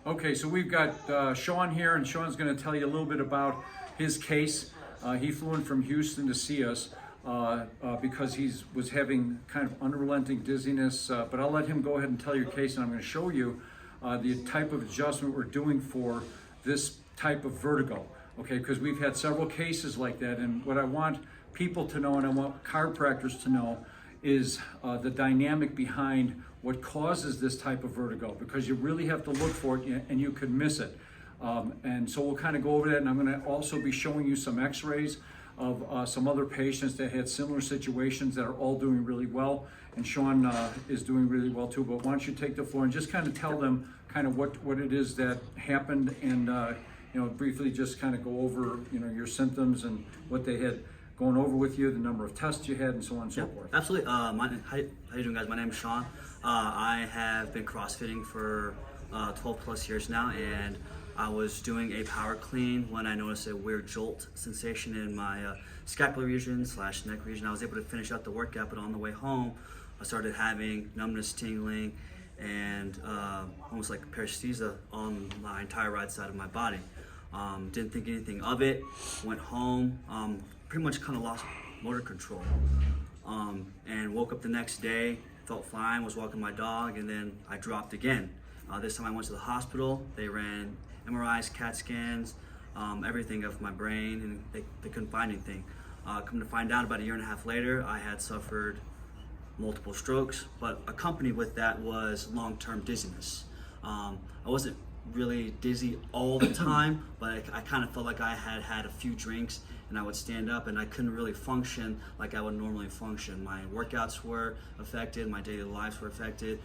Okay, so we've got Sean here, and Sean's going to tell you a little bit about his case. He flew in from Houston to see us because he was having kind of unrelenting dizziness, but I'll let him go ahead and tell your case, and I'm going to show you the type of adjustment we're doing for this type of vertigo, okay, because we've had several cases like that, and what I want people to know, and I want chiropractors to know, is the dynamic behind what causes this type of vertigo, because you really have to look for it and you could miss it. And so we'll kind of go over that, and I'm going to also be showing you some x-rays of some other patients that had similar situations that are all doing really well, and Sean is doing really well too. But why don't you take the floor and just kind of tell them kind of what it is that happened, and briefly just kind of go over your symptoms and what they had going over with you, the number of tests you had, and so on and so forth. Absolutely. How you doing, guys? My name is Sean. I have been CrossFitting for 12 plus years now, and I was doing a power clean when I noticed a weird jolt sensation in my scapular region / neck region. I was able to finish out the workout, but on the way home, I started having numbness, tingling, and almost like paresthesia on my entire right side of my body. Didn't think anything of it. Went home. Pretty much kind of lost motor control, and woke up the next day, felt fine, was walking my dog, and then I dropped again. This time I went to the hospital. They ran MRIs, CAT scans, everything of my brain, and they couldn't find anything. Come to find out, about a year and a half later, I had suffered multiple strokes, but accompanied with that was long-term dizziness. I wasn't really dizzy all the time, but I kind of felt like I had had a few drinks and I would stand up and I couldn't really function like I would normally function. My workouts were affected, my daily lives were affected,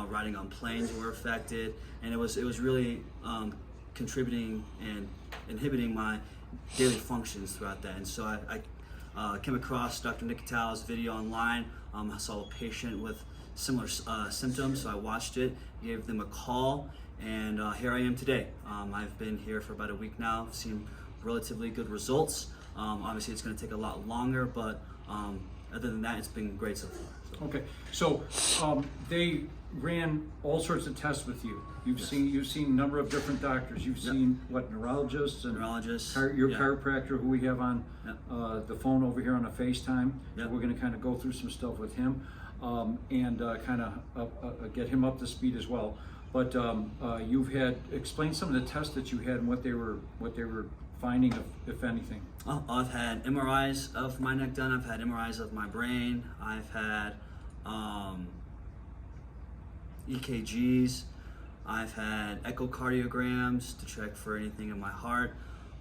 riding on planes were affected, and it was really contributing and inhibiting my daily functions throughout that. And so I came across Dr. Nikitow's video online. I saw a patient with similar symptoms, so I watched it, gave them a call, and here I am today. I've been here for about a week now, seen relatively good results. Obviously it's going to take a lot longer, but other than that, it's been great so far. Okay, so they ran all sorts of tests with you. You've seen a number of different doctors. You've seen neurologists and your chiropractor, who we have on the phone over here on a FaceTime. So we're going to kind of go through some stuff with him and kind of get him up to speed as well. But you've had explain some of the tests that you had and what they were finding, if anything. I've had MRIs of my neck done. I've had MRIs of my brain. I've had EKGs. I've had echocardiograms to check for anything in my heart.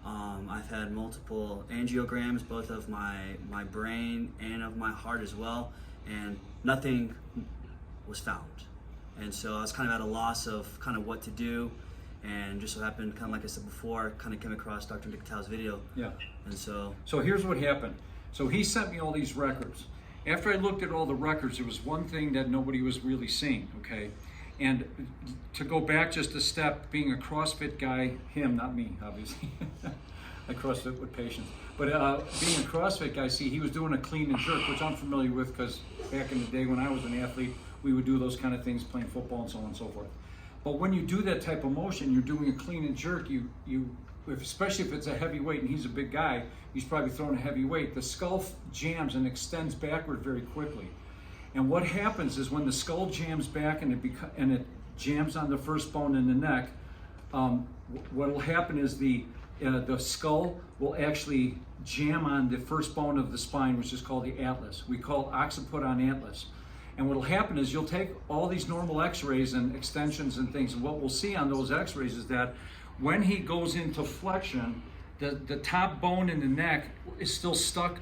I've had multiple angiograms, both of my brain and of my heart as well, and nothing was found. And so I was kind of at a loss of kind of what to do, and just so happened, kind of like I said before, kind of came across Dr. Nikitow's video. Yeah. And so here's what happened. So he sent me all these records. After I looked at all the records, there was one thing that nobody was really seeing, okay? And to go back just a step, being a CrossFit guy, him, not me, obviously. I CrossFit with patients. But being a CrossFit guy, see, he was doing a clean and jerk, which I'm familiar with because back in the day when I was an athlete, we would do those kind of things, playing football and so on and so forth. But when you do that type of motion, you're doing a clean and jerk, especially if it's a heavy weight, and he's a big guy, he's probably throwing a heavy weight, the skull jams and extends backward very quickly. And what happens is when the skull jams back and it jams on the first bone in the neck, what will happen is the skull will actually jam on the first bone of the spine, which is called the atlas. We call occiput on atlas. And what will happen is you'll take all these normal x-rays and extensions and things, and what we'll see on those x-rays is that when he goes into flexion, the top bone in the neck is still stuck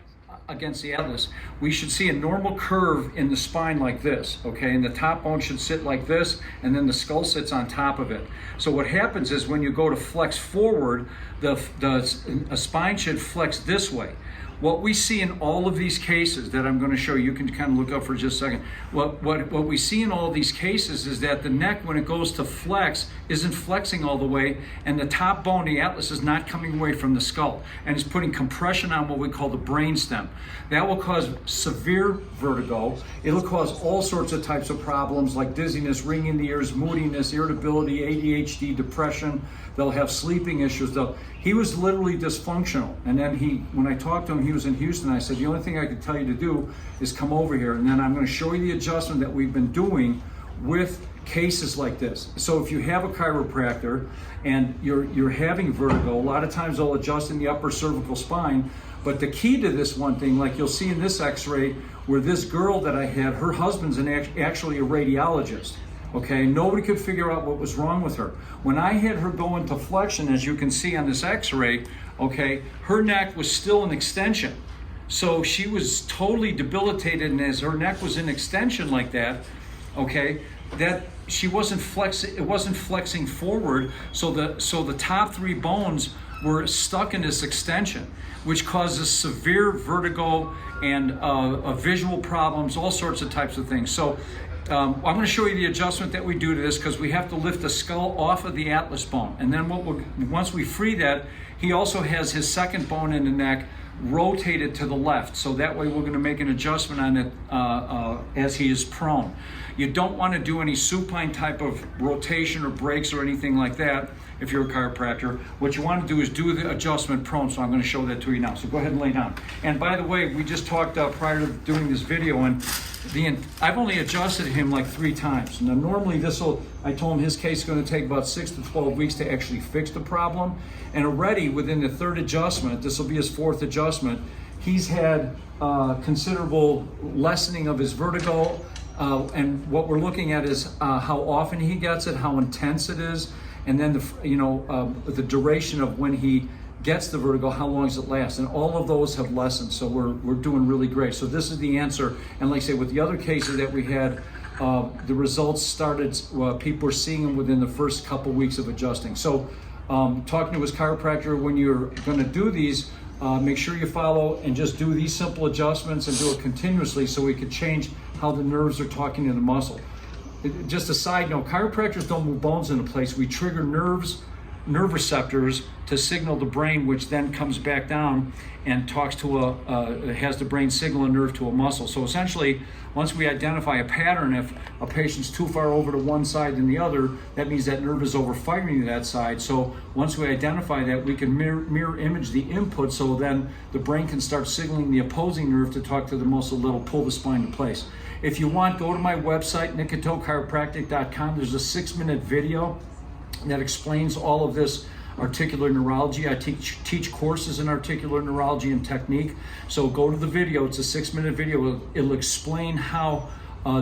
against the atlas. We should see a normal curve in the spine like this, okay? And the top bone should sit like this, and then the skull sits on top of it. So what happens is when you go to flex forward, a spine should flex this way. what we see in all of these cases that I'm going to show you, you can kind of look up for just a second. What we see in all these cases is that the neck, when it goes to flex, isn't flexing all the way, and the top bone, the atlas, is not coming away from the skull, and it's putting compression on what we call the brain stem. That will cause severe vertigo. It'll cause all sorts of types of problems like dizziness, ringing in the ears, moodiness, irritability, ADHD, depression. They'll have sleeping issues. He was literally dysfunctional. And then when I talked to him, he was in Houston. I said, the only thing I can tell you to do is come over here. And then I'm going to show you the adjustment that we've been doing with cases like this. So if you have a chiropractor and you're having vertigo, a lot of times they'll adjust in the upper cervical spine. But the key to this one thing, like you'll see in this x-ray, where this girl that I had, her husband's actually a radiologist. Okay, nobody could figure out what was wrong with her. When I had her go into flexion, as you can see on this x-ray, okay, her neck was still in extension. So she was totally debilitated, and as her neck was in extension like that, okay, that she wasn't flexing, it wasn't flexing forward, so the top three bones were stuck in this extension, which causes severe vertigo and visual problems, all sorts of types of things. So I'm going to show you the adjustment that we do to this, because we have to lift the skull off of the atlas bone. And then once we free that, he also has his second bone in the neck rotated to the left. So that way we're going to make an adjustment on it as he is prone. You don't want to do any supine type of rotation or breaks or anything like that if you're a chiropractor. What you want to do is do the adjustment prone, so I'm going to show that to you now. So go ahead and lay down. And by the way, we just talked prior to doing this video, and I've only adjusted him like 3 times. Now normally I told him his case is going to take about 6 to 12 weeks to actually fix the problem. And already within the 3rd adjustment, this will be his 4th adjustment, he's had considerable lessening of his vertigo. And what we're looking at is how often he gets it, how intense it is, and then the duration of when he gets the vertigo, how long does it last, and all of those have lessened. So we're doing really great. So this is the answer. And like I say, with the other cases that we had, the results started, people were seeing them within the first couple weeks of adjusting. So talking to his chiropractor, when you're going to do these, make sure you follow and just do these simple adjustments and do it continuously, so we can change how the nerves are talking to the muscle. Just a side note, chiropractors don't move bones into place. We trigger nerve receptors to signal the brain, which then comes back down and talks to has the brain signal a nerve to a muscle. So essentially, once we identify a pattern, if a patient's too far over to one side than the other, that means that nerve is overfiring to that side. So once we identify that, we can mirror image the input, so then the brain can start signaling the opposing nerve to talk to the muscle that'll pull the spine to place. If you want, go to my website, nikitowchiropractic.com. There's a 6-minute video that explains all of this articular neurology. I teach courses in articular neurology and technique. So go to the video. It's a 6-minute video. It'll explain how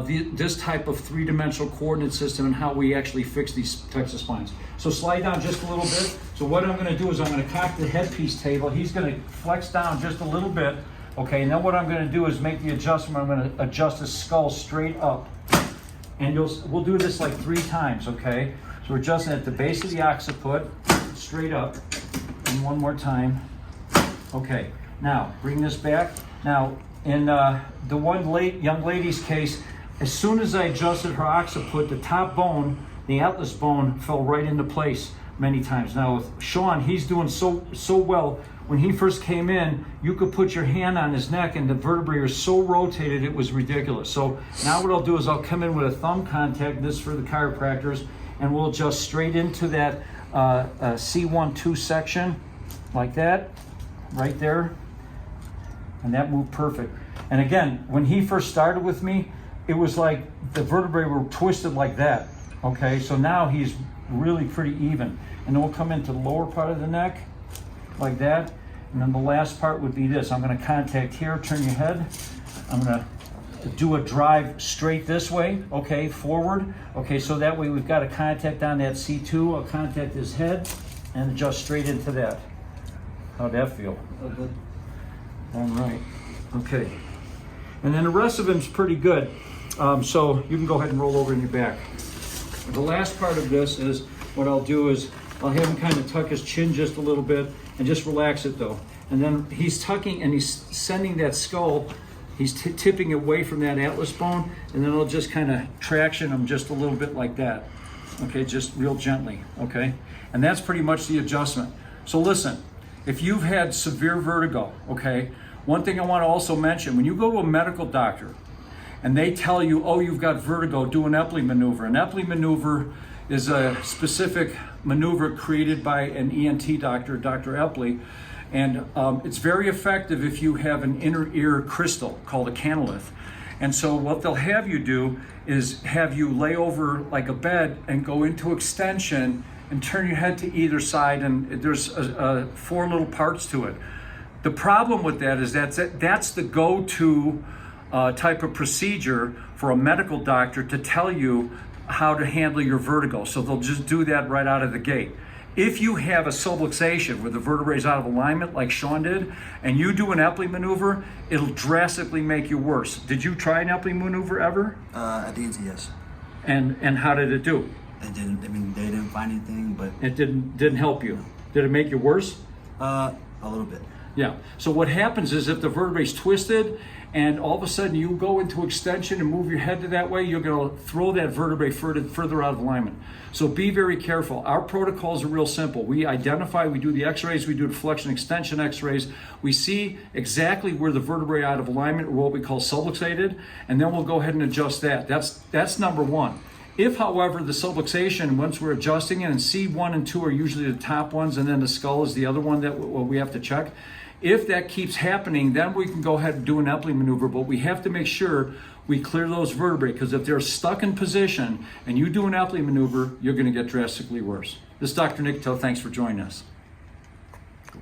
this type of 3-dimensional coordinate system and how we actually fix these types of spines. So slide down just a little bit. So what I'm going to do is I'm going to cock the headpiece table. He's going to flex down just a little bit. Okay, and then what I'm going to do is make the adjustment. I'm going to adjust his skull straight up. And we'll do this like 3 times, okay? So we're adjusting at the base of the occiput, straight up, and one more time. Okay, now bring this back. Now, in the young lady's case, as soon as I adjusted her occiput, the top bone, the atlas bone, fell right into place many times. Now with Sean, he's doing so well. When he first came in, you could put your hand on his neck and the vertebrae are so rotated, it was ridiculous. So now what I'll do is I'll come in with a thumb contact, this for the chiropractors, and we'll adjust straight into that C1-2 section, like that, right there. And that moved perfect. And again, when he first started with me, it was like the vertebrae were twisted like that. Okay, so now he's really pretty even. And then we'll come into the lower part of the neck, like that. And then the last part would be this. I'm going to contact here, turn your head. I'm going to do a drive straight this way, okay, forward. Okay, so that way we've got a contact on that C2. I'll contact his head and adjust straight into that. How'd that feel? Good. All right, okay. And then the rest of him's pretty good. So you can go ahead and roll over in your back. The last part of this is, what I'll do is, I'll have him kind of tuck his chin just a little bit and just relax it though. and then he's tucking and he's sending that skull, he's tipping away from that atlas bone, and then it'll just kind of traction him just a little bit like that. Okay, just real gently, okay? And that's pretty much the adjustment. So listen, if you've had severe vertigo, okay, one thing I want to also mention, when you go to a medical doctor and they tell you, oh, you've got vertigo, do an Epley maneuver. An Epley maneuver is a specific maneuver created by an ENT doctor, Dr. Epley, and it's very effective if you have an inner ear crystal called a canalith. And so what they'll have you do is have you lay over like a bed and go into extension and turn your head to either side, and there's 4 little parts to it. The problem with that is that's the go-to type of procedure for a medical doctor to tell you how to handle your vertigo. So they'll just do that right out of the gate. If you have a subluxation where the vertebrae is out of alignment like Sean did, and you do an Epley maneuver, it'll drastically make you worse. Did you try an Epley maneuver ever? At the end, yes. And how did it do? It didn't. I mean, they didn't find anything, but It didn't help you. Did it make you worse? a little bit. Yeah. So what happens is if the vertebrae is twisted and all of a sudden you go into extension and move your head to that way, you're going to throw that vertebrae further out of alignment. So be very careful. Our protocols are real simple. We identify, we do the x-rays, we do the flexion extension x-rays. We see exactly where the vertebrae are out of alignment, or what we call subluxated, and then we'll go ahead and adjust that. That's number one. If, however, the subluxation, once we're adjusting it, and C1 and 2 are usually the top ones, and then the skull is the other one that we have to check. If that keeps happening, then we can go ahead and do an Epley maneuver, but we have to make sure we clear those vertebrae, because if they're stuck in position and you do an Epley maneuver, you're going to get drastically worse. This is Dr. Nikitow. Thanks for joining us.